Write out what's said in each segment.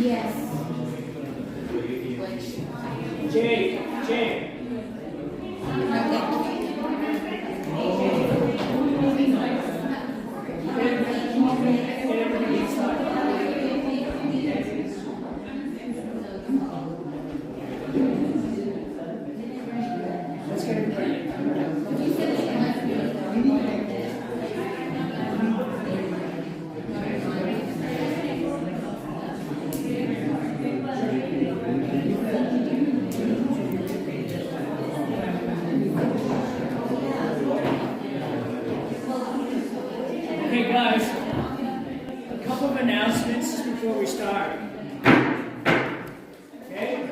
Yes. Jay. Let's get it ready. Okay, guys, a couple of announcements before we start. Okay?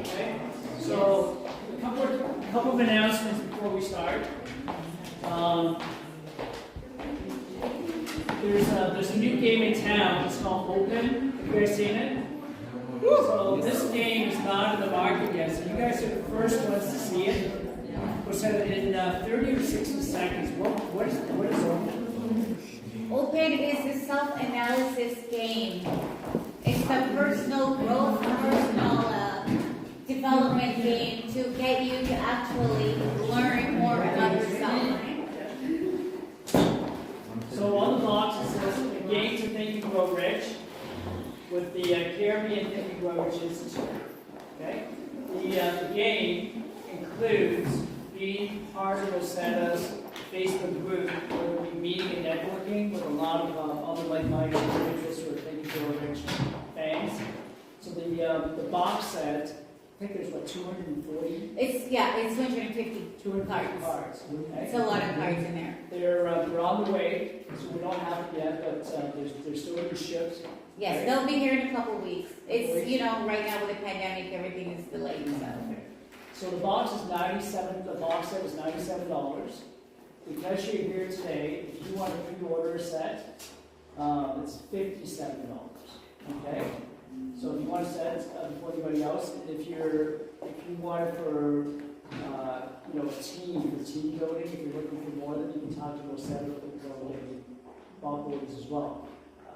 Okay? So, a couple of announcements before we start. There's a new game in town. It's called Open. Have you guys seen it? So this game is not in the market yet. So you guys are the first ones to see it. We'll set it in 30 or 60 seconds. What is Open? Open is a self-analysis game. It's a personal growth, personal development game to get you to actually learn more about yourself. So on the box it says the game to think and grow rich with the Caribbean Think and Grow Rich Institute. Okay? The game includes being part of Rosetta's Facebook group where we'll be meeting and networking with a lot of other like-minded individuals who are Think and Grow Rich fans. So the box set, I think there's what, 240? It's 250. 250 cards. Okay? It's a lot of cards in there. They're on the way, so we don't have it yet, but they're still being shipped. Yes, they'll be here in a couple weeks. It's, right now with the pandemic, everything is delayed, so. Okay. So the box is $97. The box set is $97. Because you're here today, if you want to pre-order a set, it's $57. Okay. So if you want a set before anybody else, if you want it for team building, if you're looking for more, then you can talk to Rosetta or Bob Williams as well.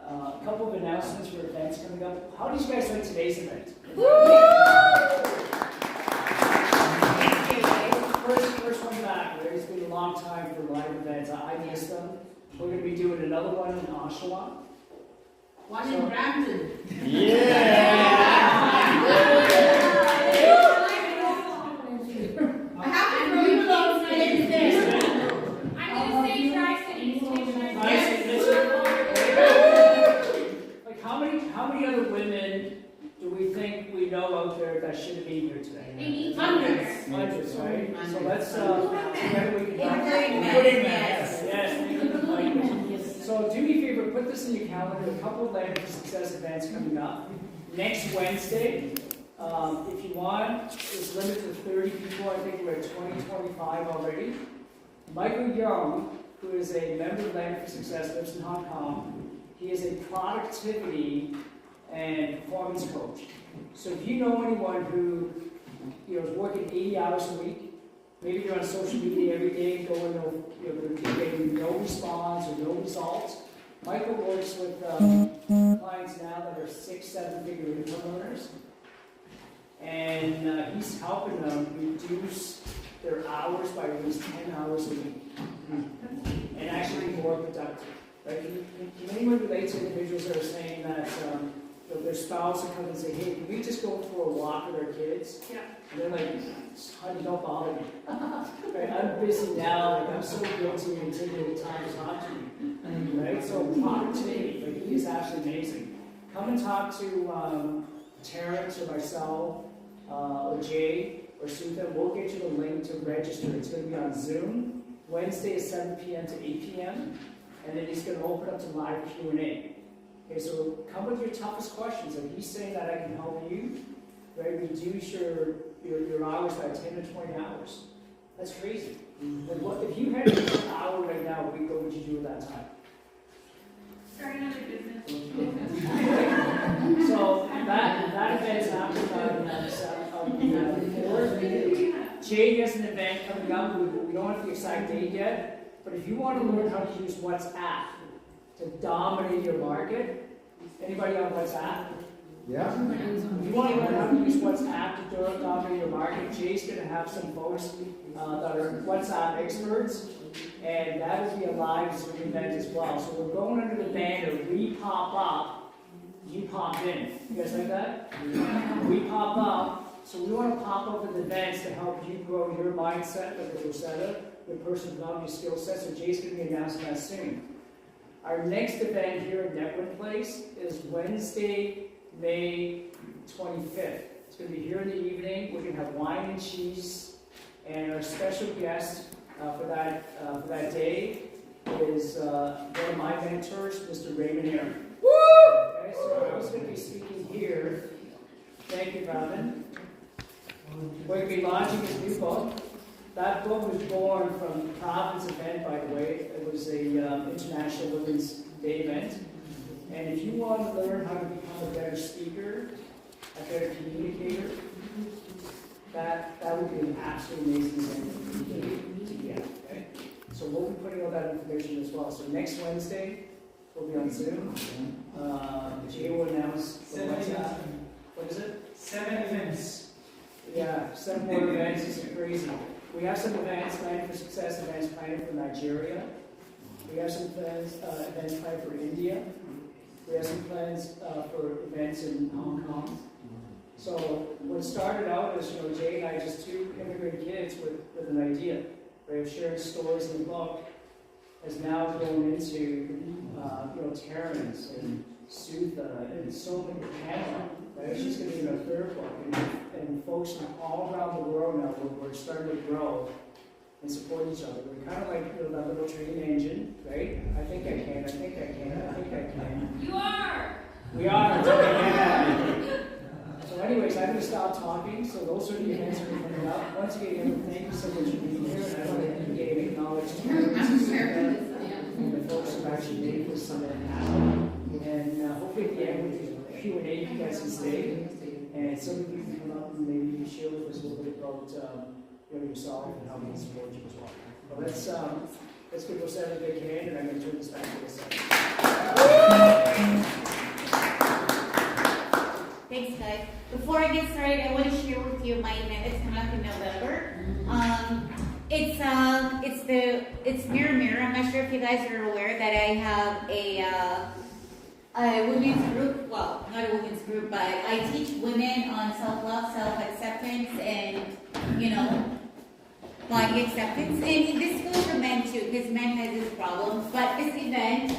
A couple of announcements for events coming up. How did you guys like today's event? First one back. It's been a long time for live events. I missed them. We're going to be doing another one in Oshawa. One in Brampton. I have to throw you close. I'm going to say Tri-City Station. Like how many other women do we think we know out there that should be here today? Hundreds. Hundreds, right? So let's together we can Yes, we can invite them. So do me a favor, put this in your calendar. A couple of Land for Success events coming up. Next Wednesday, if you want, it's limited to 30 people. I think we're at 25 already. Michael Young, who is a member of Land for Success, lives in Hong Kong. He is a productivity and performance coach. So if you know anyone who is working 80 hours a week, maybe you're on social media every day, they're getting no response or no results. Michael works with clients now that are 6-7-figure income earners, and he's helping them reduce their hours by at least 10 hours a week, and actually be more productive. Right? Can anyone relate to individuals that are saying that their spouse will come and say, "Hey, can we just go for a walk with our kids?" Yeah. And they're like, "Honey, don't bother me. Right? I'm busy now. Like, I'm so guilty and taking the time to talk to you." Right? So productivity, like, he is absolutely amazing. Come and talk to Terrence or myself or Jay or Sutha. We'll get you the link to register. It's going to be on Zoom Wednesday at 7 p.m. to 8 p.m. And then he's going to open up to live Q&A. Okay, so come with your toughest questions. Like he's saying that I can help you, right? Reduce your hours by 10 to 20 hours. That's crazy. Like what if you had an hour right now a week, what would you do with that time? Start another business. So that event's happening on the 4th. Jay has an event coming up. We don't have the exact date yet, But if you want to learn how to use WhatsApp to dominate your market, anybody on WhatsApp? Yeah. If you want to learn how to use WhatsApp to dominate your market, Jay's going to have some folks that are WhatsApp experts, and that will be a live Zoom event as well. So we're going under the banner, we pop up, you pop in. You guys like that? We pop up. So we want to pop up with events to help you grow your mindset, like Rosetta, your personal development, your skill set. So Jay's going to be announcing that soon. Our next event here at Network Place is Wednesday, May 25th. It's going to be here in the evening. We're going to have wine and cheese, and our special guest for that day is one of my mentors, Mr. Raymond Aaron. Woo! Okay, so I was going to be speaking here. Thank you, Robin. We're going to be launching his new book. That book was born from the Province event, by the way. It was a International Women's Day event. And if you want to learn how to become a better speaker, a better communicator, that would be an absolutely amazing thing to get. Okay? So we'll be putting all that information as well. So next Wednesday, we'll be on Zoom. Jay will announce the WhatsApp. What is it? 7 events. Yeah, 7 more events. It's crazy. We have some events planned for success, events planned for Nigeria. We have some plans, events planned for India. We have some plans for events in Hong Kong. So what started out as, Jay and I, just 2 immigrant kids with an idea, right, of sharing stories in the book, has now grown into, Terrence and Sutha and so many Hannah, right? She's going to be in our 3rd book. And folks from all around the world now, we're starting to grow and support each other. We're kind of like that little train engine, right? I think I can, I think I can, I think I can. You are. We are. Yeah. So anyways, I'm going to stop talking. So those are the events that are coming up. Once again, thank you so much for being here. And I want to again acknowledge and the folks who actually made this summit happen. And hopefully at the end with the Q&A, you guys can stay. And some of you can come up and maybe share with us a little bit about yourself and how we can support you as well. But let's give Rosetta a big hand, and I'm going to turn this back to Rosetta. Thanks, guys. Before I get started, I want to share with you my event that's coming up in November. It's Mirror Mirror. I'm not sure if you guys are aware that I have a women's group. Well, not a women's group, but I teach women on self-love, self-acceptance, and body acceptance. And this goes for men too, because men have this problem. But this event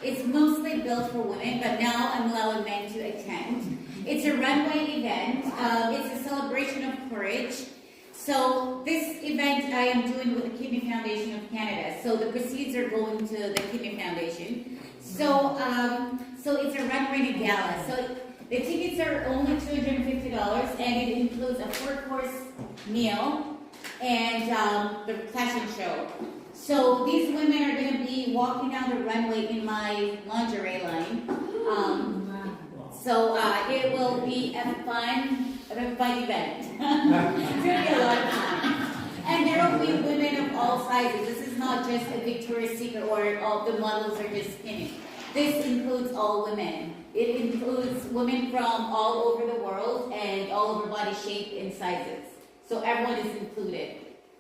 it's mostly built for women, but now I'm allowing men to attend. It's a runway event. It's a celebration of courage. So this event I am doing with the Kidney Foundation of Canada. So the proceeds are going to the Kidney Foundation. So it's a runway gala. So the tickets are only $250, and it includes a 4-course meal and the fashion show. So these women are going to be walking down the runway in my lingerie line. So it will be a fun event. It's going to be a lot of fun. And there will be women of all sizes. This is not just a Victoria's Secret or all the models are just skinny. This includes all women. It includes women from all over the world and all over body shape and sizes. So everyone is included.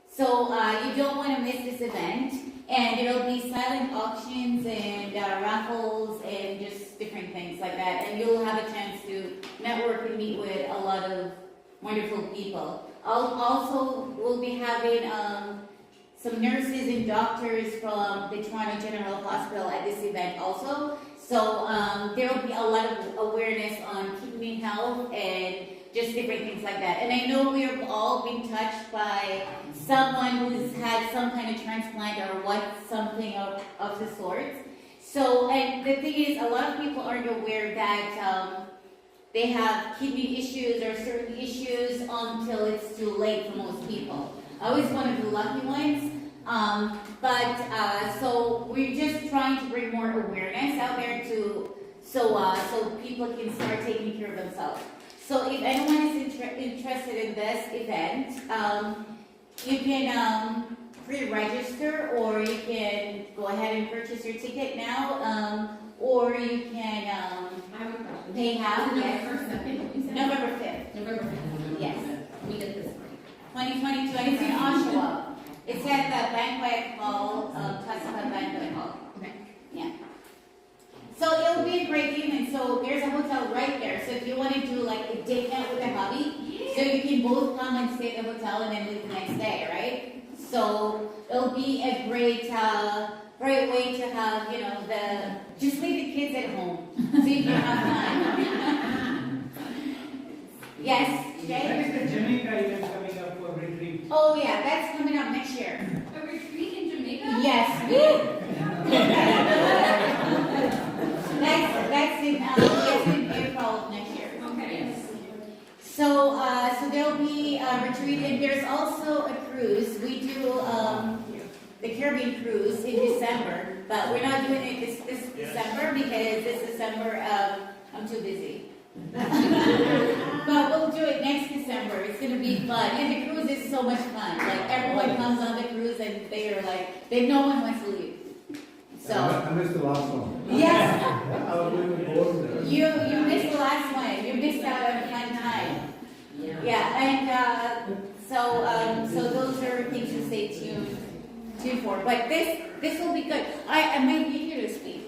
So you don't want to miss this event. And there will be silent auctions and raffles and just different things like that. And you'll have a chance to network and meet with a lot of wonderful people. We'll be having some nurses and doctors from the Toronto General Hospital at this event also. So there will be a lot of awareness on kidney health and just different things like that. And I know we have all been touched by someone who's had some kind of transplant or something of the sort. So, and the thing is, a lot of people aren't aware that they have kidney issues or certain issues until it's too late for most people. I was one of the lucky ones. So we're just trying to bring more awareness out there so people can start taking care of themselves. So if anyone is interested in this event, you can pre-register, or you can go ahead and purchase your ticket now, or you can I have a question. pay half. Is it Yes. November 2nd, you said? November 5th, November 5th. Yes. Let me get this right. 2022, and it's in Oshawa. It's at the banquet hall, Tuska Banquet Hall. Okay. Yeah. So it'll be a great evening. So there's a hotel right there. So if you want to do like a date night with a hubby, so you can both come and stay at the hotel and then leave the next day, right? So it'll be a great way to have, just leave the kids at home so you can have fun. Yes, Jay? When is the Jamaica event coming up for retreat? Oh yeah, that's coming up next year. A retreat in Jamaica? Yes. That's in April of next year. Okay. So there'll be a retreat, and there's also a cruise. We do the Caribbean cruise in December, but we're not doing it this December because this December I'm too busy. But we'll do it next December. It's gonna be fun, and the cruise is so much fun. Like everyone comes on the cruise, and no one wants to leave. So I missed the last one. yes. I was really bored there. You missed the last one. You missed out on a fun time. Yeah, and so those are things to stay tuned for. But this will be good. I might need you to speak.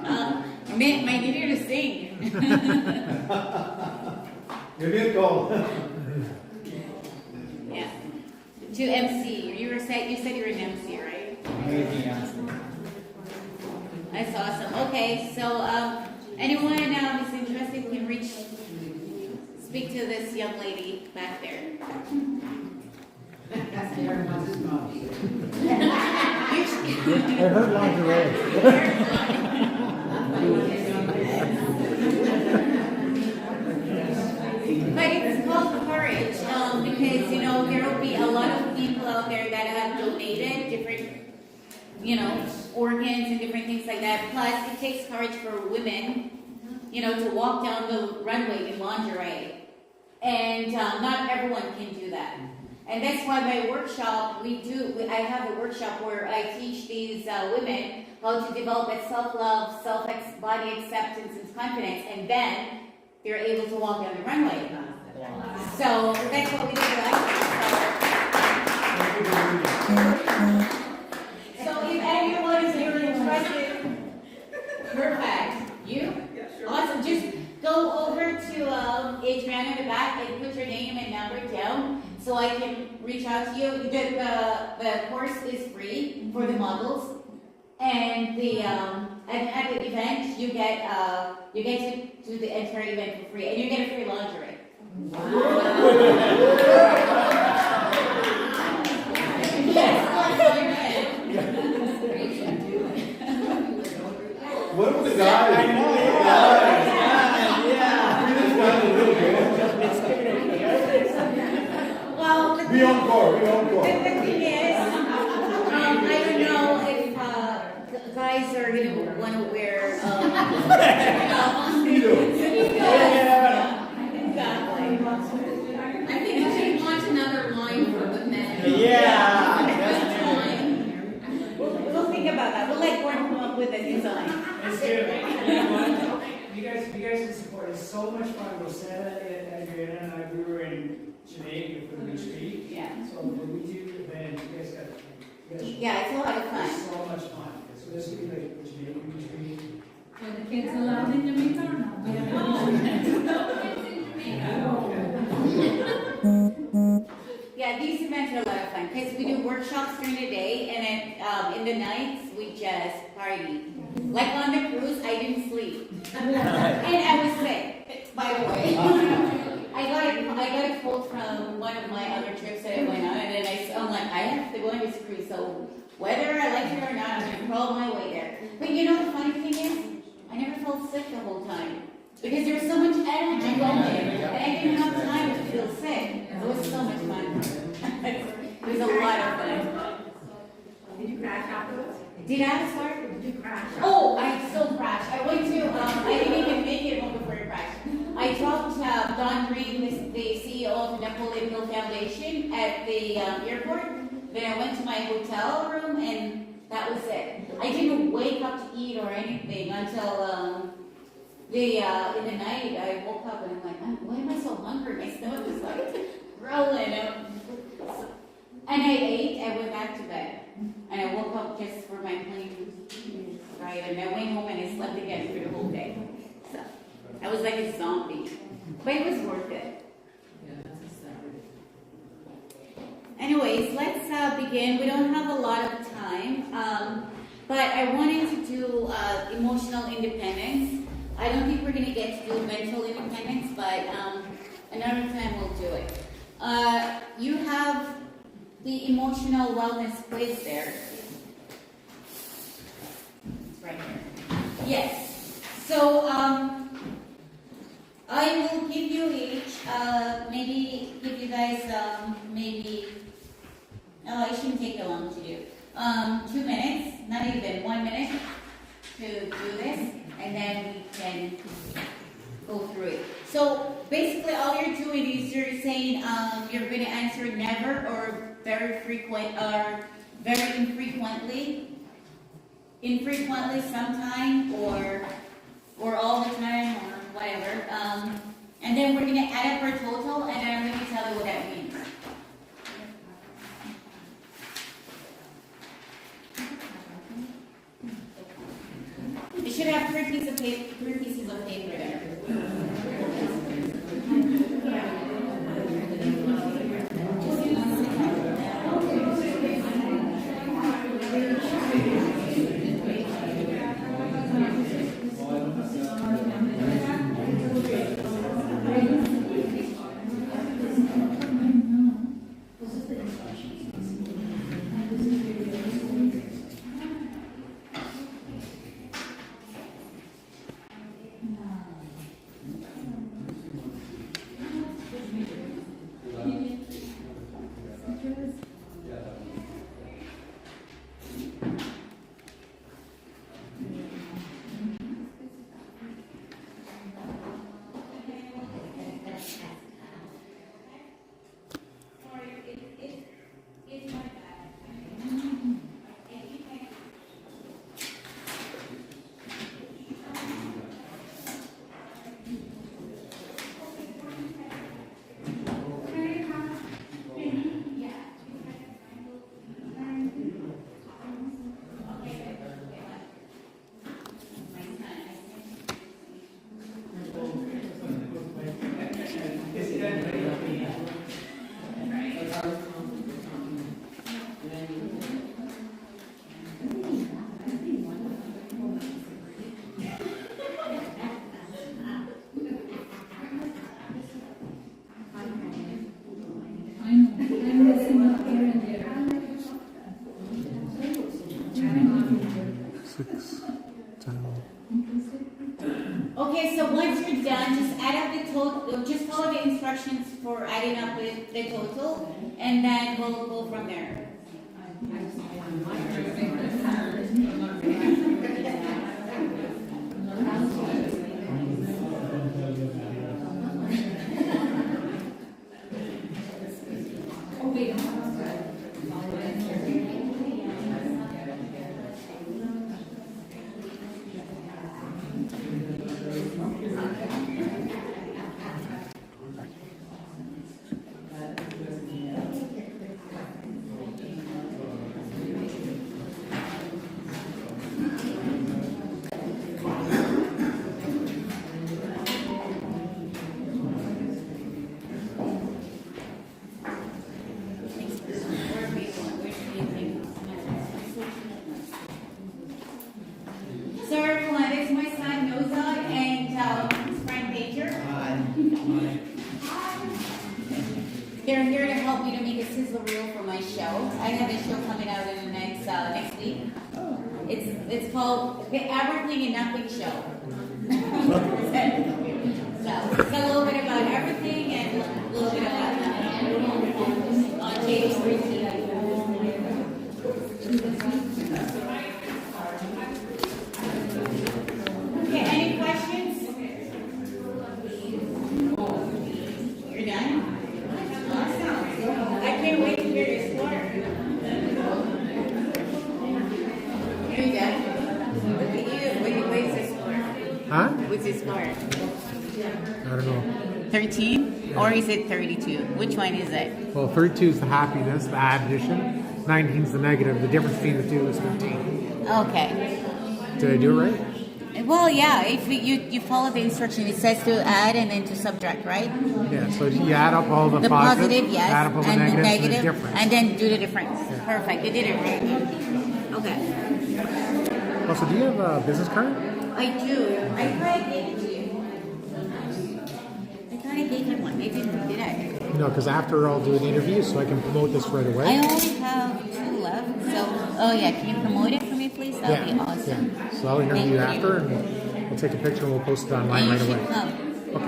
I might need you to sing. Give me a call. Yeah. To MC. You said you were an MC, right? That's awesome. Okay, so anyone who's interested can speak to this young lady back there. That's Derek Moses' mom. I heard lingerie. But it's called courage because there will be a lot of people out there that have donated different organs and different things like that. Plus, it takes courage for women, to walk down the runway in lingerie. And not everyone can do that. And that's why my workshop, I have a workshop where I teach these women how to develop that self-love, body acceptance, and confidence, and then they're able to walk down the runway. So that's what we do last year. So if anyone is really interested, perfect. You? Awesome. Just go over to Adriana in the back and put your name and number down so I can reach out to you. The course is free for the models, and at the event you get to do the entire event for free, and you get a free lingerie. What was the guy? I know. Well, We encore. the thing is, I don't know if guys are going to want to wear. Exactly. I think we should launch another line for the men. We'll think about that. We'll let Gordon come up with a design. Let's do it. You know what? You guys can support. It's so much fun. Rosetta and Adriana and I, we were in Jamaica for the retreat. Yeah. So when we do the event, you guys Yeah, it's a lot of fun. it's so much fun. So this will be like the Jamaican retreat. Were the kids allowed in Jamaica or not? Yeah, these events are a lot of fun because we do workshops during the day, and then in the nights we just party. Like on the cruise, I didn't sleep, and I was sick. By the way, I got a cold from one of my other trips that I went on, and then I'm like, I have to go on this cruise, so whether I like it or not, I'm gonna crawl my way there. But the funny thing is, I never felt sick the whole time. Because there was so much energy going, and I didn't have time to feel sick. It was so much fun. It was a lot of fun. Did you crash afterwards? Did I start? Did you crash? Oh, I still crashed. I went to, I didn't even make it home before I crashed. I dropped Don Green, the CEO of the Napoleon Hill Foundation, at the airport. Then I went to my hotel room and that was it. I didn't wake up to eat or anything until in the night I woke up and I'm like, why am I so hungry? My stomach was like growling. And I ate, I went back to bed. And I woke up just for my plane, right? And I went home and I slept again for the whole day. So I was like a zombie. But it was worth it. Anyways, let's begin. We don't have a lot of time, but I wanted to do emotional independence. I don't think we're going to get to do mental independence, but another time we'll do it. You have the emotional wellness quiz there. It's right here. Yes. So I will give you each, maybe give you guys it shouldn't take that long to do. 2 minutes, not even 1 minute to do this, and then we can go through it. So basically all you're doing is you're saying you're going to answer never or very frequent or very infrequently sometime or all the time or whatever. And then we're going to add up our total and then I'm going to tell you what that means. You should have three pieces of paper there. Okay, so once you're done, just add up the total, just follow the instructions for adding up the total, and then we'll go from there. They're here to help you to make a sizzle reel for my show. I have a show coming out in the next week. It's called The Everything and Nothing Show. So it's a little bit about everything and a little bit about nothing. On TV. Okay, any questions? You're done? Awesome. I can't wait to hear your story. Huh? What's your score? I don't know. 13? Or is it 32? Which one is it? Well, 32 is the happiness, the addition. 19 is the negative. The difference between the two is 15. Okay. Did I do it right? Well, yeah, if you follow the instruction, it says to add and then to subtract, right? Yeah, so you add up all the, The positive, yes, add up all the and the negatives, negative, and the difference. and then do the difference. Yeah. Perfect. You did it right. Okay. Oh, so do you have a business card? I do. I thought I gave it to you. I thought I gave you one. Maybe did I? No, because after I'll do an interview, so I can promote this right away. I only have 2 left. So, oh yeah, can you promote it for me, please? That would be awesome. Yeah. So I'll interview you Thank you. after, and we'll take a picture and we'll post it online And you right should away. come.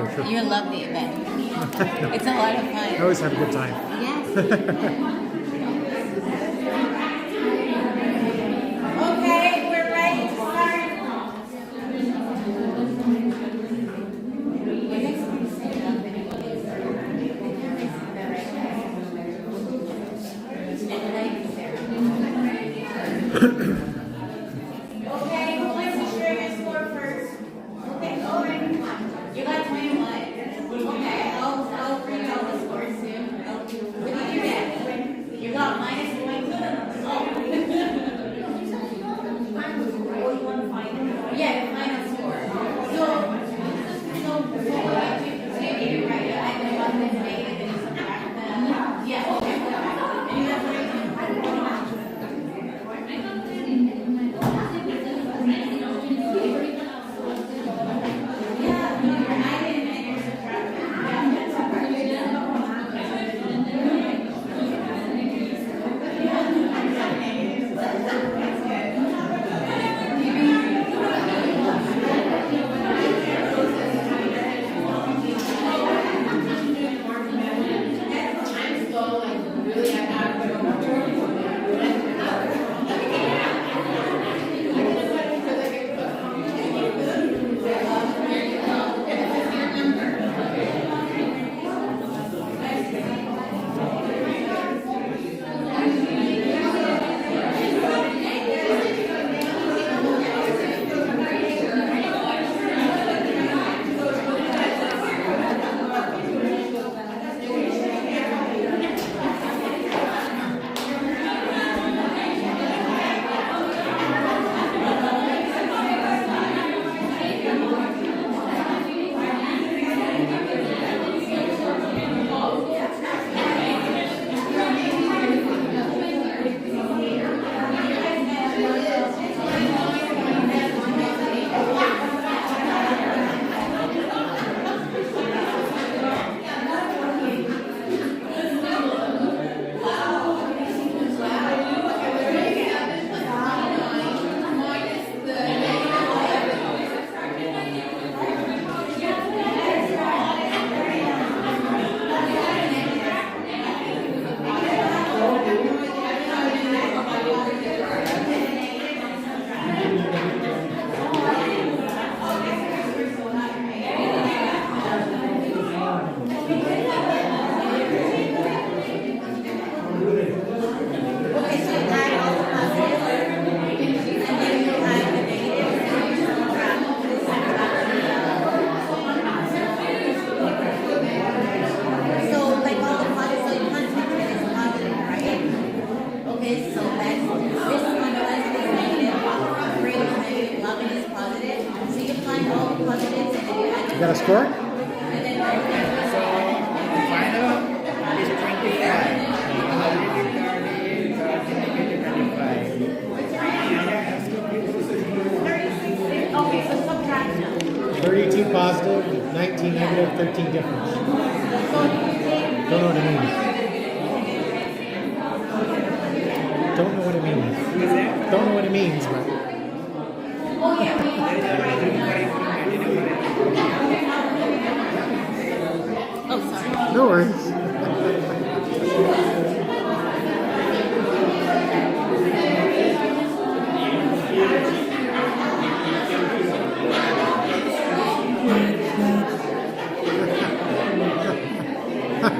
Okay, sure. You'll love the event. It's a lot of I fun. always have a good time. Yes. Okay, we're ready to start. Okay, who wants to share your score first? Okay, go right. You got 21. Okay, I'll bring out the scores soon. What did you get? You got minus 22. Oh, you want to find it? Yeah, the final score. So what do you did it right? I know what the negative and subtract them. Yeah, okay. And you have 11 is positive. So you find all the positives and then you add You got a score? and then Final is 25. okay, so subtract them. 32 positive, 19 negative, 13 difference. So you take Don't know what it means. Don't know what it means. Don't know what it means, but oh yeah, we have to write it down. Oh sorry. no worries.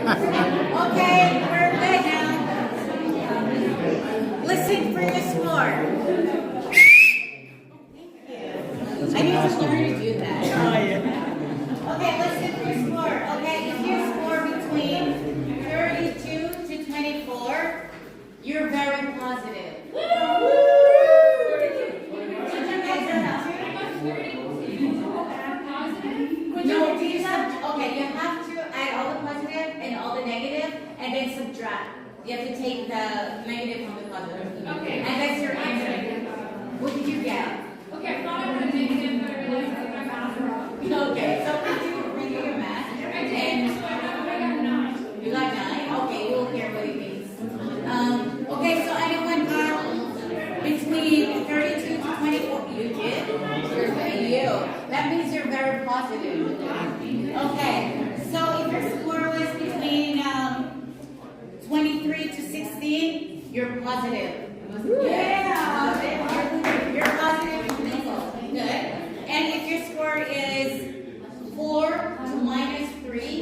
Okay, we're good now. Listen for the score. Thank you. That's I need to asking learn to you. do that. Oh, yeah. Okay, let's do your score. Okay, if you score between 32 to 24, you're very positive. No, okay, you have to add all the positive and all the negative, and then subtract. You have to take the negative from the positive. Okay. And that's your answer. What did you get? Okay, I thought I would have negative, but I realized that my math wrong. Okay, so redo your math. I did, so I got 9. You got 9? Okay, we'll hear what it means. Okay, so anyone got between 32 to 24? You did? You. That means you're very positive. Okay, so if your score was between 23 to 16, you're positive. Yeah. You're positive from dissel. Good. And if your score is 4 to -3,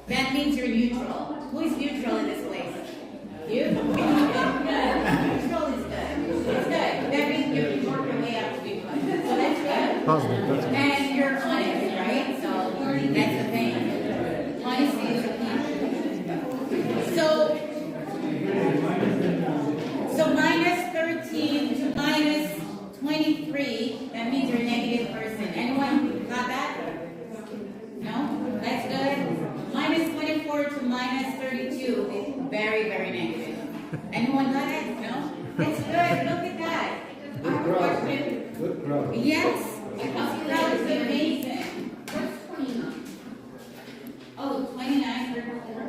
that means you're neutral. Who is neutral in this place? You? Good. Neutral is good. It's good. That means you can work your way up to be good. So that's good. Positive, that's good. And you're honest, right? So that's the thing. Honesty is the key. So -13 to -23, that means you're a negative person. Anyone got that? No? That's good. -24 to -32 is very, very negative. Anyone got it? No? That's good. Look at that. Good growth. Good growth. Yes. That was amazing. What's 29? Oh, 29 for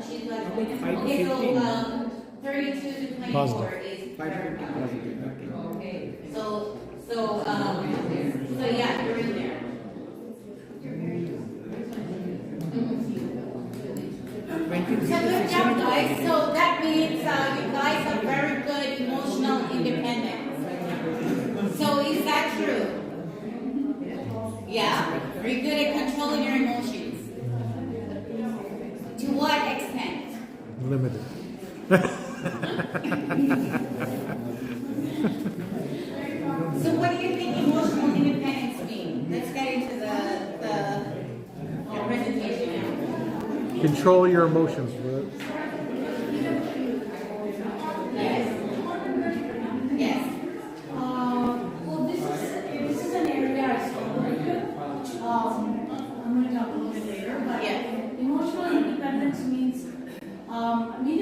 she's got 5 to okay, so 15. 32 to 24 Positive. is 5 to very 15. positive. Okay. So yeah, you're in there. So good job, guys. So that means you guys have very good emotional independence. So is that true? Yeah? Are you good at controlling your emotions? To what extent? Limited. So what do you think emotional independence means? Let's get into the presentation now. Control your emotions. Will. Yes. Yes. Well, this is an area I struggle with. I'm going to talk a little bit later, but Yeah. emotional independence means we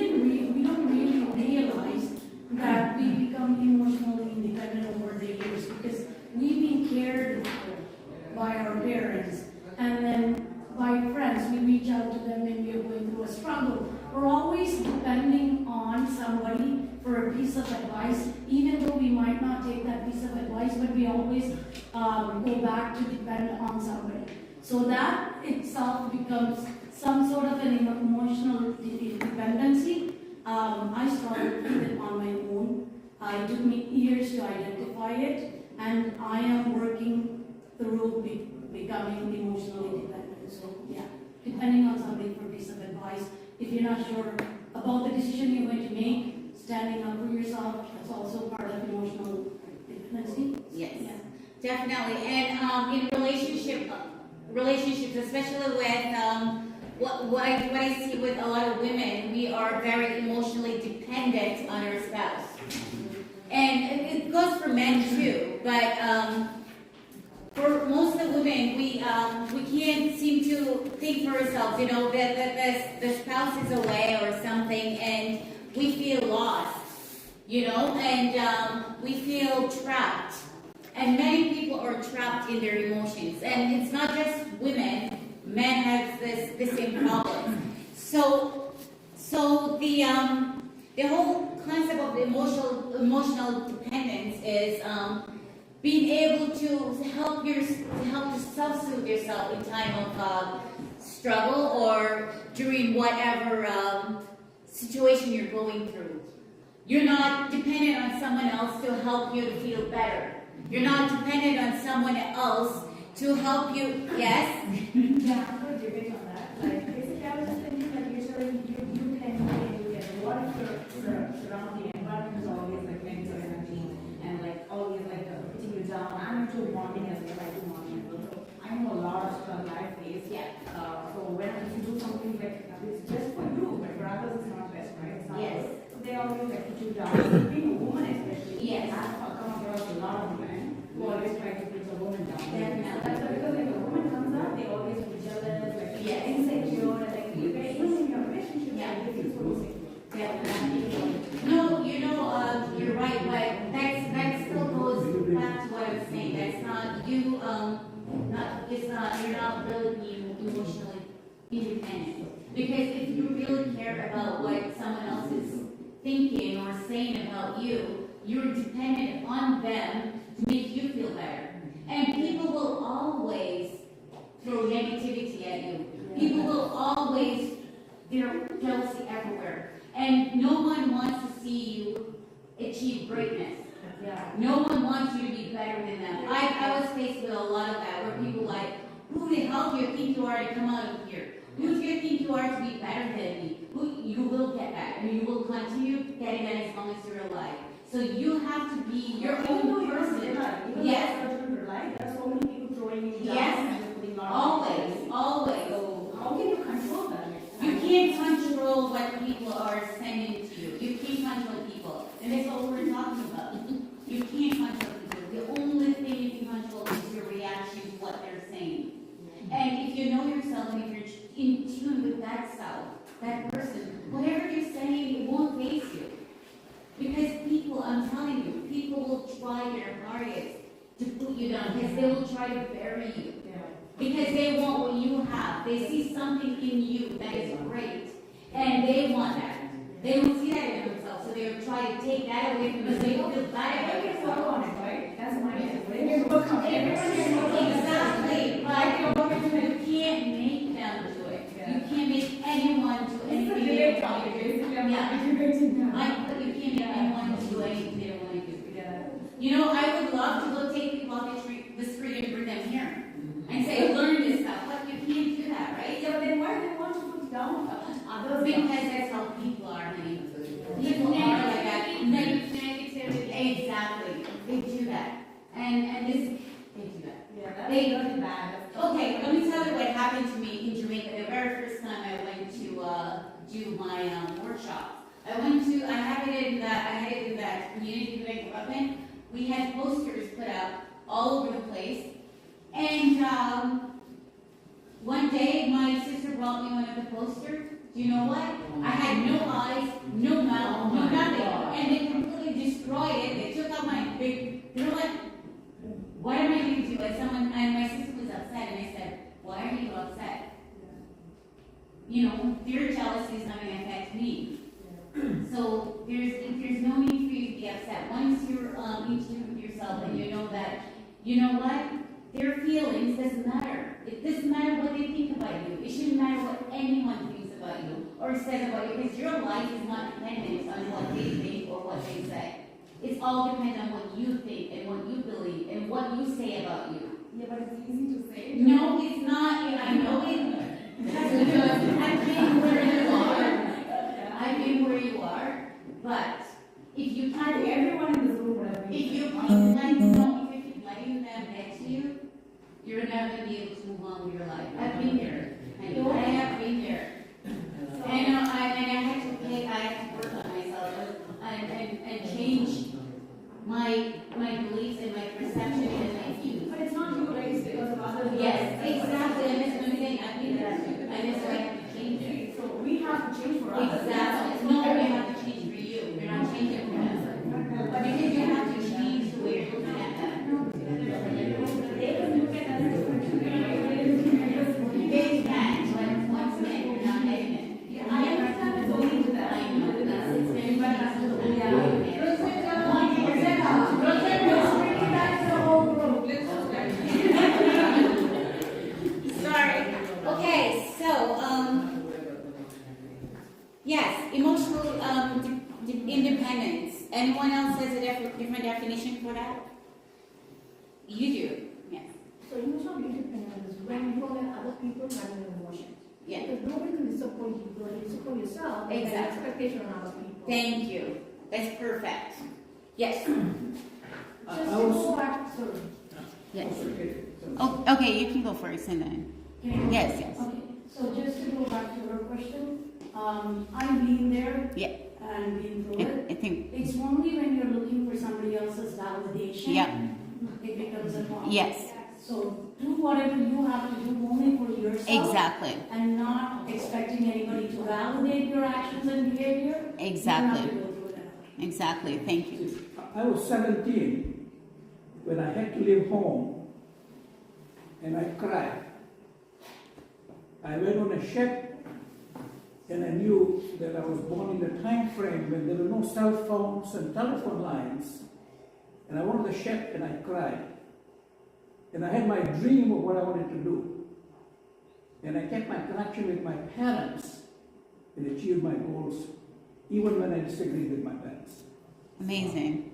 don't really realize that we become emotionally independent over the years because we've been cared for by our parents, and then by friends. We reach out to them when we are going through a struggle. We're always depending on somebody for a piece of advice, even though we might not take that piece of advice, but we always go back to depend on somebody. So that itself becomes some sort of an emotional dependency. I struggled with it on my own. It took me years to identify it, and I am working through becoming emotionally dependent. So yeah, depending on somebody for a piece of advice. If you're not sure about the decision you're going to make, standing up for yourself, that's also part of emotional dependency. Yes. Yeah. Definitely. And in relationships, especially with what I see with a lot of women, we are very emotionally dependent on our spouse. And it goes for men too, but for most of the women, we can't seem to think for ourselves, you know, that the spouse is away or something, and we feel lost, you know, and we feel trapped. And many people are trapped in their emotions, and it's not just women. Men have the same problem. So the whole concept of emotional dependence is being able to help to self-soothe yourself in time of struggle or during whatever situation you're going through. You're not dependent on someone else to help you to feel better. You're not dependent on someone else to help you. Yes? Yeah, I'm going to debate on that. Like, basically, I was just thinking that usually you tend to get a lot of surrounding environment is always like negative energy and like always like putting you down. I'm into bonding as well. I do this, right? It's not- Yes. They always like put you down, being a woman especially. Yes. I've come across a lot of men who always try to put a woman down. Definitely. That's why, because when a woman comes out, they always be jealous, like Yes. insecure, and like you guys, even in your relationship, Yeah. like this is so insecure. No, you're right, but that still goes back to what I was saying. That's not you. You're not really being emotionally independent. Because if you really care about what someone else is thinking or saying about you, you're dependent on them to make you feel better. And people will always throw negativity at you. People will always, there's jealousy everywhere. And no one wants to see you achieve greatness. Yeah. No one wants you to be better than them. I was faced with a lot of that, where people like, who the hell do you think you are to come out of here? Who do you think you are to be better than me? You will get that, and you will continue getting that as long as you're alive. So you have to be your own person. Yes. There are so many people throwing you down Yes. and putting on. Always. So how can you control that? You can't control what people are sending to you. You can't control people. And that's what we're talking about. You can't control people. The only thing you can control is your reaction to what they're saying. And if you know yourself and if you're in tune with that self, that person, whatever you're saying, it won't face you. Because people, I'm telling you, people will try their hardest to put you down because they will try to bury you. Because they want what you have. They see something in you that is great. And they want that. They don't see that in themselves. So they will try to take that away from you so you feel bad about yourself. That's my Exactly. But you can't make them do it. You can't make anyone do anything they don't want to do. But you can't make anyone do anything they don't want to do. You know, I would love to go take people off the street and bring them here. And say, learn this stuff, but you can't do that, right? Yeah, but then why do they want to put down others? Because that's how people are, honey. People are like that. Negativity. Exactly. They do that. And this, they do that. Yeah, that's They- really bad. Okay, let me tell you what happened to me in Jamaica the very first time I went to do my workshop. I had it in that community that I grew up in. We had posters put up all over the place. And one day, my sister brought me one of the posters. Do you know what? I had no eyes, no mouth, no nothing. And they completely destroyed it. They took out my big, you know what? What am I going to do? And my sister was upset, and I said, why are you upset? You know, their jealousy is not going to affect me. So there's no need for you to be upset. Once you're in tune with yourself and you know that, you know what? Their feelings doesn't matter. It doesn't matter what they think about you. It shouldn't matter what anyone thinks about you or says about you, because your life is not dependent on what they think or what they say. It's all dependent on what you think and what you believe and what you say about you. Yeah, but it's easy to say. No, it's not. I know it. I've been where you are. I've been where you are. But if you I can't, think everyone in this room would agree. if you keep letting them get to you, you're not going to be able to move on with your life. I've been there. And I have been there. And I had to work on myself and change my beliefs and my perception and my views. But it's not you, right? It's because of others. Yes, exactly. And that's what I'm saying. I've been there too. And that's why I have to change it. So we have to change for others. Exactly. No, you have to change for you. You're not changing for them. But because you have to change the way you're looking at them. They can look at us differently. They can, but once again, you're not getting it. I understand it's only to that. I know that. It's very Sorry. Okay, so, yes, emotional independence. Anyone else has a different definition for that? You do, yes. So emotional independence is when you let other people manage your emotions. Yeah. Because nobody can disappoint you, but you disappoint yourself. And Exactly. expectation on other people. Thank you. That's perfect. Yes. Just to go back, sorry. Yes. Oh, okay, you can go first and then. Can I go? Yes, yes. Okay, so just to go back to your question, I've been there Yeah. and been through I, it. I think, It's only when you're looking for somebody else's validation, yeah, it becomes a problem. yes, So do whatever you have to do only for yourself. exactly, And not expecting anybody to validate your actions and behavior. Exactly. You don't have to go through that. exactly, thank you. I was 17 when I had to leave home and I cried. I went on a ship and I knew that I was born in a time frame when there were no cell phones and telephone lines. And I went on the ship and I cried. And I had my dream of what I wanted to do. And I kept my connection with my parents and achieved my goals, even when I disagreed with my parents. Amazing,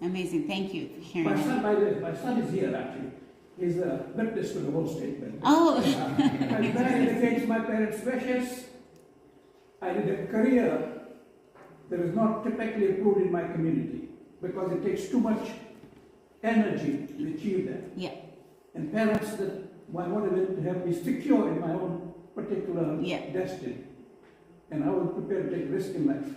amazing, thank you for sharing My that. son, by the way, my son is here actually. He's a witness to the whole statement. Oh, I married against my parents' wishes. I did a career that is not typically approved in my community because it takes too much energy to achieve that. yeah, And parents that I wanted to have me secure in my own particular Yeah. destiny. And I was prepared to take risk in life.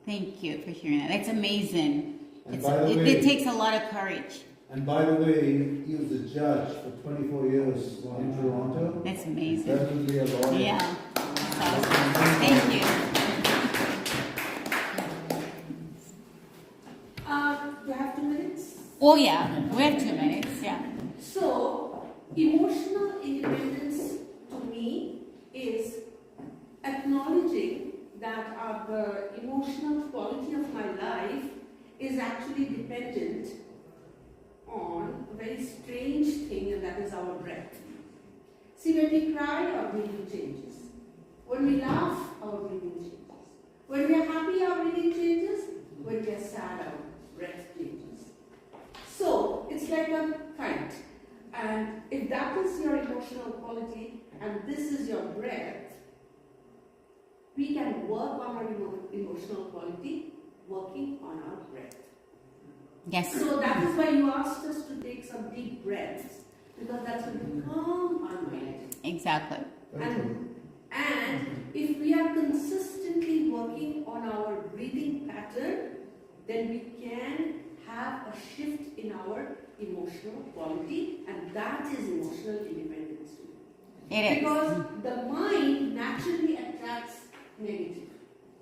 thank you for sharing that. That's amazing. And It's, by the it, way- it takes a lot of courage. And by the way, he was a judge for 24 years in Toronto. That's amazing. Definitely a lawyer. Yeah, that's awesome. Thank you. Do I have 2 minutes? Oh yeah, we have 2 minutes, yeah. So, emotional independence to me is acknowledging that the emotional quality of my life is actually dependent on a very strange thing, and that is our breath. See, when we cry, our breathing changes. When we laugh, our breathing changes. When we are happy, our breathing changes. When we are sad, our breath changes. So, it's like a kite. And if that is your emotional quality and this is your breath, we can work on our emotional quality working on our breath. Yes. So that is why you asked us to take some deep breaths, because that's going to calm our mind. Exactly. And if we are consistently working on our breathing pattern, then we can have a shift in our emotional quality, and that is emotional independence. It is. Because the mind naturally attracts negative.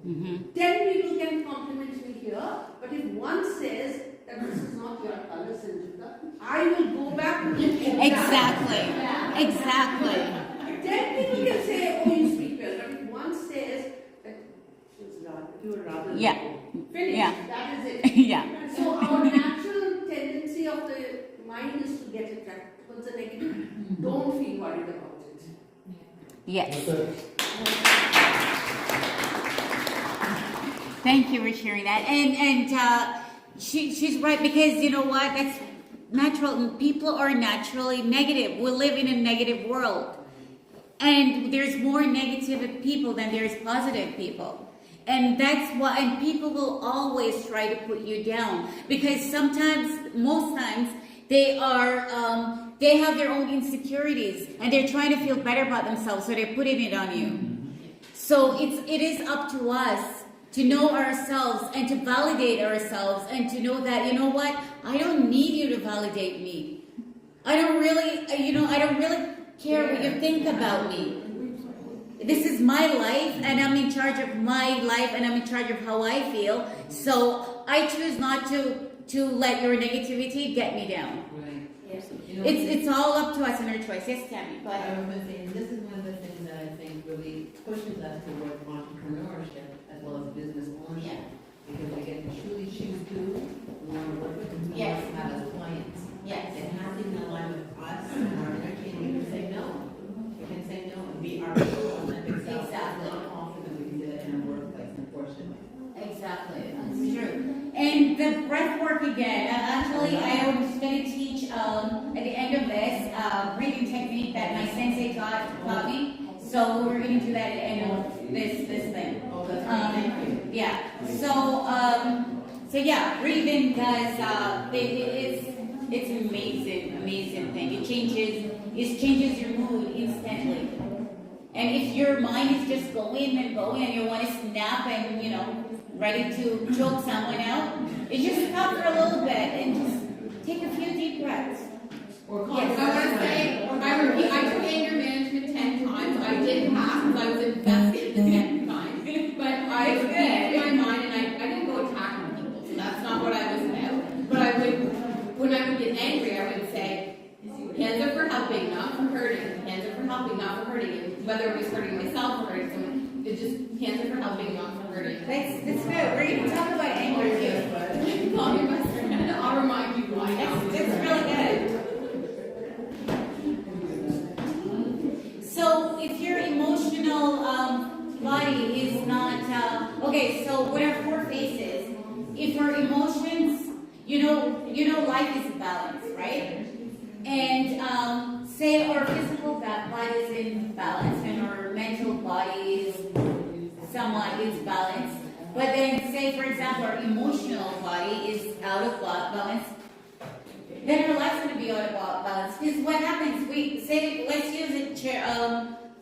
Mm-hmm. 10 people can compliment me here, but if one says that this is not your color, Sanjita, I will go back and look at that. Exactly. Exactly. 10 people can say, oh, you speak well, but if one says that you are rather Yeah. finished, Yeah. that is it. Yeah. So our natural tendency of the mind is to get attracted towards the negative. Don't feel worried about it. Yes. That's it. Thank you for sharing that. And she's right, because you know what? That's natural. People are naturally negative. We live in a negative world. And there's more negative people than there's positive people. And that's why, and people will always try to put you down, because sometimes, most times, they have their own insecurities and they're trying to feel better about themselves, so they're putting it on you. So it is up to us to know ourselves and to validate ourselves and to know that, you know what, I don't need you to validate me. I don't really care what you think about me. This is my life, and I'm in charge of my life, and I'm in charge of how I feel. So I choose not to let your negativity get me down. Right. Yes. You know, It's all up to us and our choice. Yes, Tammy, go I ahead. was going to say, and this is one of the things that I think really pushes us towards entrepreneurship as well as business ownership. Because we get to truly choose who we want to work with and who we Yes. want to have as clients. Yes. It has to be in line with us and our energy, and we can say no. We can say no and be our true authentic self. Exactly. Not often that we can do that in our workplace, unfortunately. Exactly, that's true. And the breath work again. Actually, I was going to teach at the end of this breathing technique that my sensei taught me. So we're going to do that at the end of this thing. Oh, that's right. Thank you. Yeah. So yeah, breathing does. It's amazing thing. It changes your mood instantly. And if your mind is just going and going and you want to snap and, you know, ready to choke someone out, you just stop for a little bit and just take a few deep breaths. Or call Yes. I want to say, I took anger management 10 times. I did pass because I was invested 10 times. But I would be in my mind and I didn't go attacking people. So that's not what I was about. But I would, when I would get angry, I would say, hands are for helping, not for hurting. Hands are for helping, not for hurting. And whether it was hurting myself or hurting someone, it just, hands are for helping, not for hurting. That's good. We're going to talk about anger too. Call me my friend. I'll remind you why. That's really good. So if your emotional body is not okay, so what are four phases? If our emotions, you know, life is a balance, right? And say our physical body is in balance and our mental body is somewhat is balanced. But then say, for example, our emotional body is out of balance, then our life's going to be out of balance. Because what happens, we say, let's use a chair,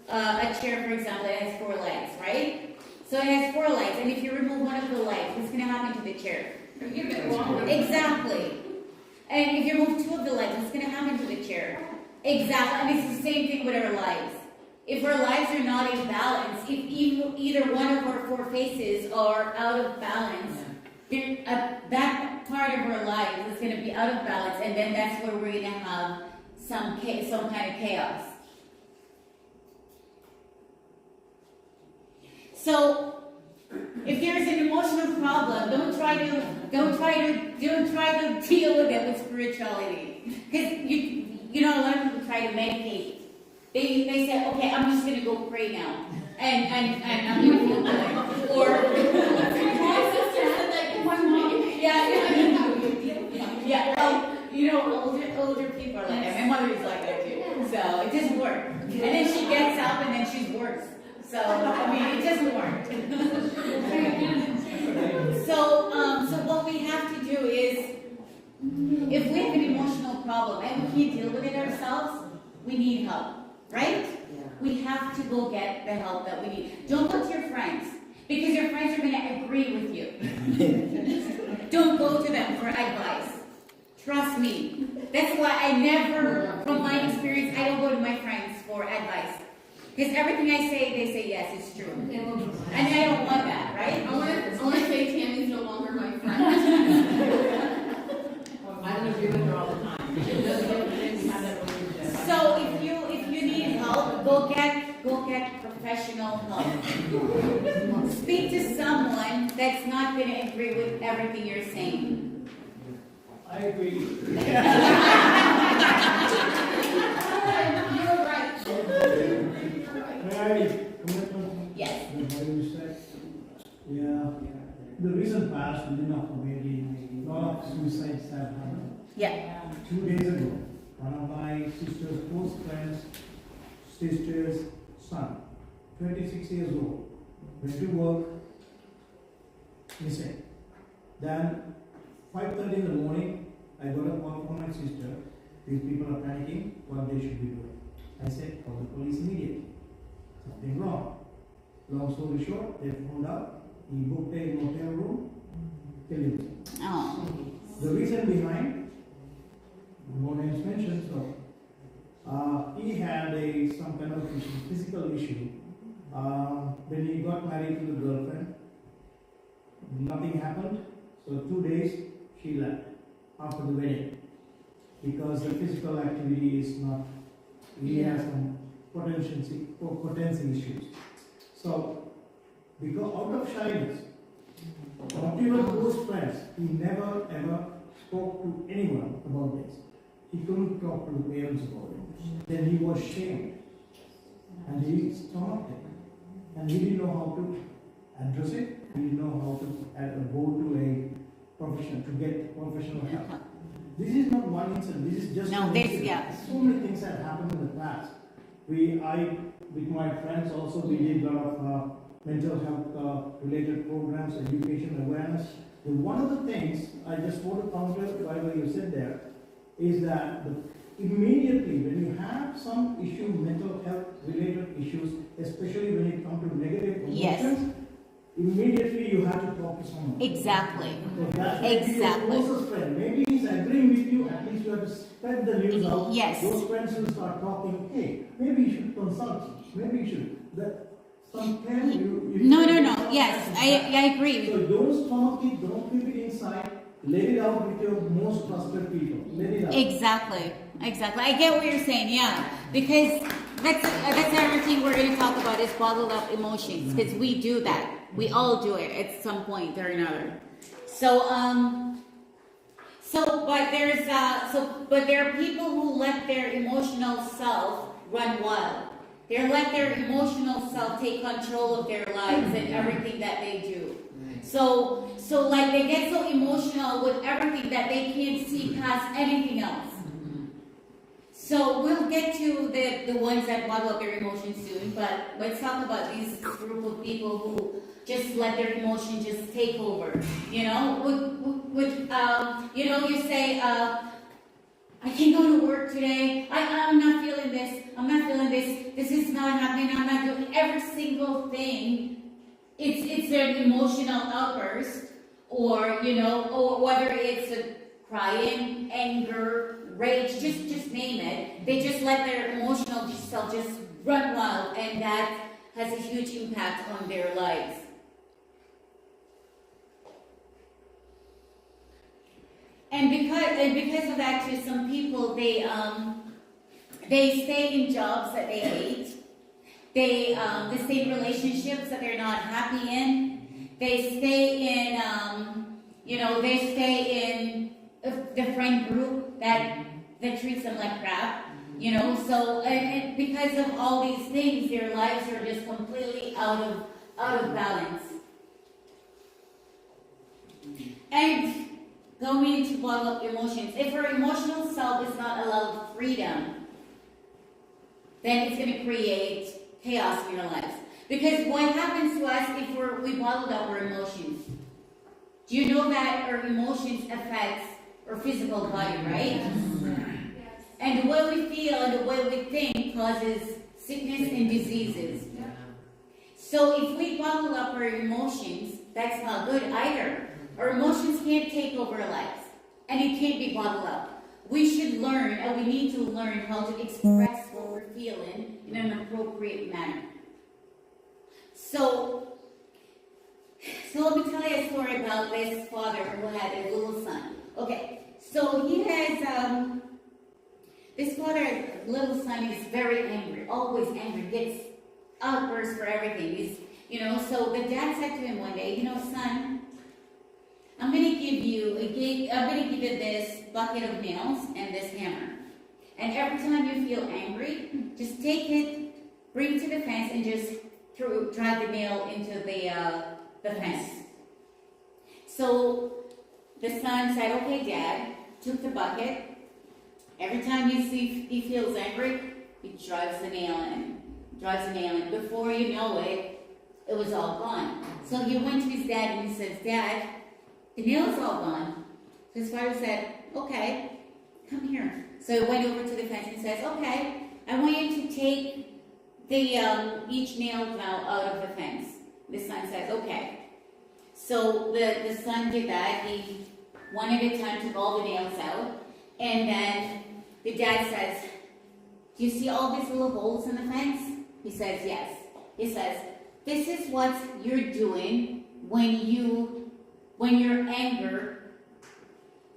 for example, that has 4 legs, right? So it has 4 legs, and if you remove one of the legs, what's going to happen to the chair? Exactly. And if you remove 2 of the legs, what's going to happen to the chair? Exactly. And it's the same thing with our lives. If our lives are not in balance, if either one of our 4 faces are out of balance, then that part of our life is going to be out of balance, and then that's where we're going to have some kind of chaos. So, if there's an emotional problem, don't try to deal with it with spirituality, because you know a lot of people try to meditate. They say, okay, I'm just going to go pray now, and I'm going to feel better, or. Yeah, well, you know, older people are like that. My mother is like that too. So it doesn't work. And then she gets up and then she's worse. So, I mean, it doesn't work. So what we have to do is, if we have an emotional problem and we can't deal with it ourselves, we need help, right? Yeah. We have to go get the help that we need. Don't go to your friends, because your friends are going to agree with you. Don't go to them for advice. Trust me. That's why I never, from my experience, I don't go to my friends for advice. Because everything I say, they say yes, it's true. And I don't want that, right? I want to say Tammy's no longer my friend. I don't agree with her all the time. So if you need help, go get professional help. Speak to someone that's not going to agree with everything you're saying. I agree. You're right. May I comment Yes. on what you said? Yeah. The recent past, within our community, a lot of suicides have happened. Yeah. 2 days ago, one of my sister's close friends, sister's son, 26 years old, went to work, missing. Then 5:30 in the morning, I got a call from my sister. These people are panicking, what they should be doing. I said, call the police immediately. Something wrong. Long story short, they found out, he booked a motel room, killed him. Oh. The reason behind, no names mentioned, so he had some kind of issue, physical issue. When he got married to the girlfriend, nothing happened. So 2 days she left after the wedding because the physical activity is not. He has some potency issues. So because out of shyness, not even close friends, he never ever spoke to anyone about this. He couldn't talk to the parents about it. Then he was shamed and he stomached it. And he didn't know how to address it. He didn't know how to go to a professional, to get professional help. This is not one incident. This is just No, one this, incident. yeah. So many things have happened in the past. With my friends also, we did a lot of mental health related programs, education, awareness. And one of the things I just want to counter whatever you said there is that immediately when you have some issue, mental health related issues, especially when it comes to negative emotions, Yes. immediately you have to talk to someone. Exactly. So that may be your Exactly. closest friend. Maybe he's agreeing with you, at least you have to spread the news out. Yes. Those friends will start talking, hey, maybe you should consult, maybe you should. Some care you No. Yes, I agree. So don't stomach it, don't keep it inside. Let it out with your most trusted people. Let it out. Exactly. I get what you're saying, yeah. Because that's everything we're going to talk about is bottled up emotions. Because we do that. We all do it at some point or another. But there are people who let their emotional self run wild. They let their emotional self take control of their lives and everything that they do. So like they get so emotional with everything that they can't see past anything else. So we'll get to the ones that bottle up their emotions soon, but let's talk about these group of people who just let their emotions just take over. You say, I can't go to work today. I'm not feeling this. I'm not feeling this. This is not happening. I'm not doing every single thing. It's an emotional outburst, or whether it's a crying, anger, rage, just name it. They just let their emotional self just run wild, and that has a huge impact on their lives. And because of that too, some people they stay in jobs that they hate. They stay in relationships that they're not happy in. They stay in the friend group that treats them like crap. So and because of all these things, their lives are just completely out of balance. And going into bottle up emotions. If our emotional self is not allowed freedom, then it's going to create chaos in our lives. Because what happens to us if we bottled up our emotions? Do you know that our emotions affect our physical body, right? Yes. And the way we feel and the way we think causes sickness and diseases. So if we bottle up our emotions, that's not good either. Our emotions can't take over our lives, and it can't be bottled up. We should learn, and we need to learn how to express what we're feeling in an appropriate manner. So let me tell you a story about this father who had a little son. Okay, so he has, this father's little son is very angry, always angry, gets outbursts for everything. So the dad said to him one day, son, I'm going to give you this bucket of nails and this hammer. And every time you feel angry, just take it, bring it to the fence, and just drive the nail into the fence. So the son said, okay, Dad, took the bucket. Every time he feels angry, he drives the nail in. Before you know it, it was all gone. So he went to his dad and he says, Dad, the nail is all gone. So his father said, okay, come here. So he went over to the fence and says, okay, I want you to take each nail now out of the fence. The son says, okay. So the son did that. He one at a time took all the nails out. And then the dad says, do you see all these little holes in the fence? He says, yes. He says, this is what you're doing when you're angry,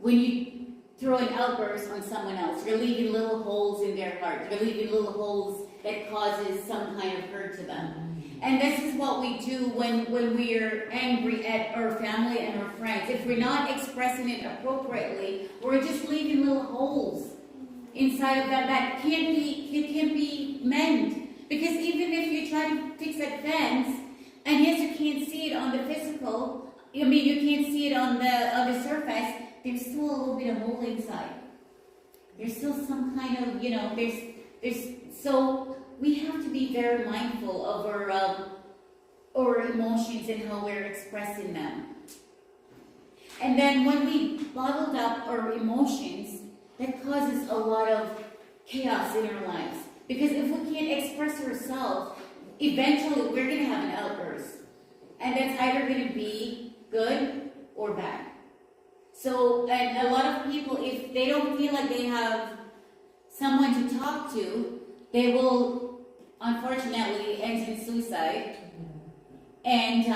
when you throw an outburst on someone else. You're leaving little holes in their heart. You're leaving little holes that causes some kind of hurt to them. And this is what we do when we are angry at our family and our friends. If we're not expressing it appropriately, we're just leaving little holes inside of them that can't be mended. Because even if you try to fix that fence, and yes, you can't see it on the physical, you can't see it on the surface, there's still a little bit of mold inside. There's still some kind of, so we have to be very mindful of our emotions and how we're expressing them. And then when we bottled up our emotions, that causes a lot of chaos in our lives. Because if we can't express ourselves, eventually we're going to have an outburst. And that's either going to be good or bad. So, and a lot of people, if they don't feel like they have someone to talk to, they will, unfortunately, end in suicide. And,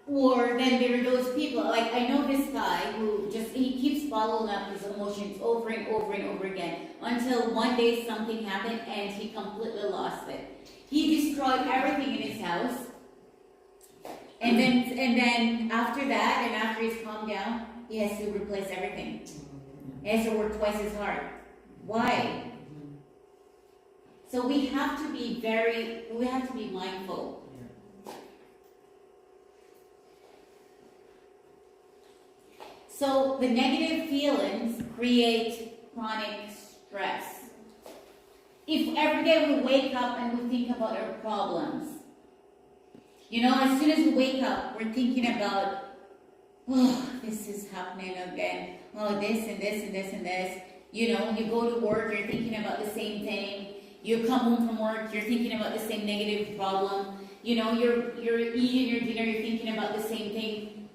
or then there are those people, like I know this guy who just, he keeps following up his emotions over and over and over again until one day something happened and he completely lost it. He destroyed everything in his house. And then after that, and after he's calmed down, he has to replace everything. He has to work twice as hard. Why? So we have to be mindful. So the negative feelings create chronic stress. If every day we wake up and we think about our problems, you know, as soon as we wake up, we're thinking about, oh, this is happening again. Oh, this and this and this and this. You know, you go to work, you're thinking about the same thing. You come home from work, you're thinking about the same negative problem. You know, you're eating your dinner, you're thinking about the same thing.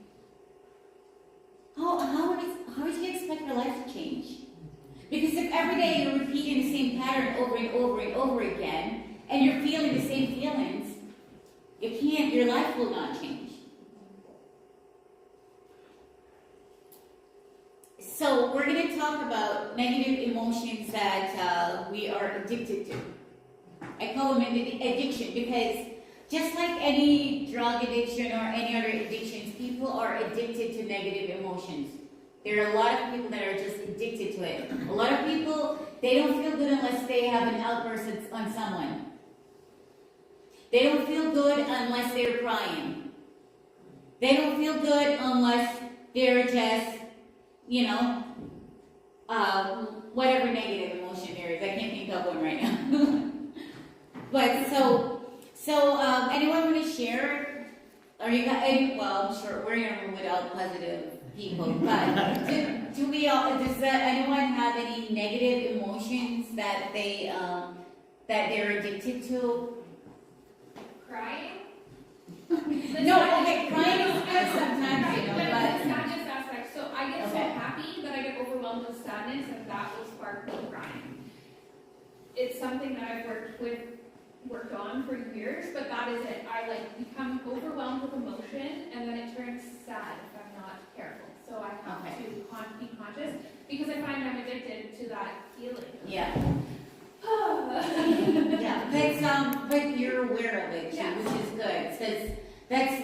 How do you expect your life to change? Because if every day you're repeating the same pattern over and over and over again, and you're feeling the same feelings, your life will not change. So we're going to talk about negative emotions that we are addicted to. I call them an addiction because just like any drug addiction or any other addictions, people are addicted to negative emotions. There are a lot of people that are just addicted to it. A lot of people, they don't feel good unless they have an outburst on someone. They don't feel good unless they're crying. They don't feel good unless they're just, you know, whatever negative emotion there is. I can't think of one right now. But so anyone want to share? Are you guys? Well, I'm sure we're in a room without positive people. But do we all? Does anyone have any negative emotions that they're addicted to? Crying? No, okay, crying is good sometimes, you know, but but the sadness aspect. So I get so happy that I get overwhelmed with sadness, and that will spark me crying. It's something that I've worked on for years, but that is it. I become overwhelmed with emotion, and then it turns sad if I'm not careful. So I have to be conscious because I find I'm addicted to that feeling. yeah. Yeah, but you're aware of it, too, which is good. Because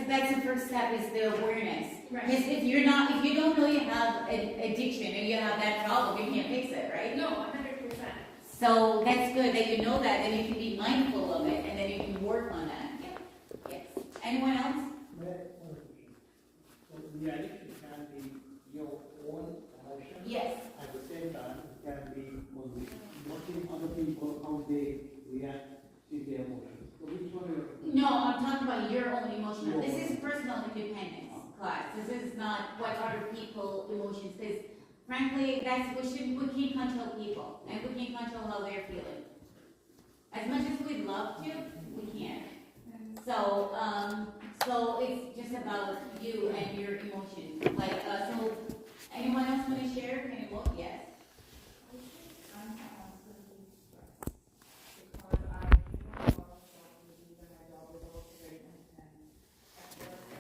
that's the first step is the awareness. Right. Because if you don't know you have an addiction and you have that problem, you can't fix it, right? No, 100%. So that's good that you know that, then you can be mindful of it, and then you can work on that. Yeah. Yes. Anyone else? The addiction can be your own emotion. Yes. At the same time, it can be watching other people, how they react to their emotions. So which one are No, I'm talking about your own emotional. This is personal independence class. This is not what other people emotions. Because frankly, we can't control people, and we can't control how they're feeling. As much as we'd love to, we can't. So it's just about you and your emotions. So anyone else want to share? Can you look? Yes.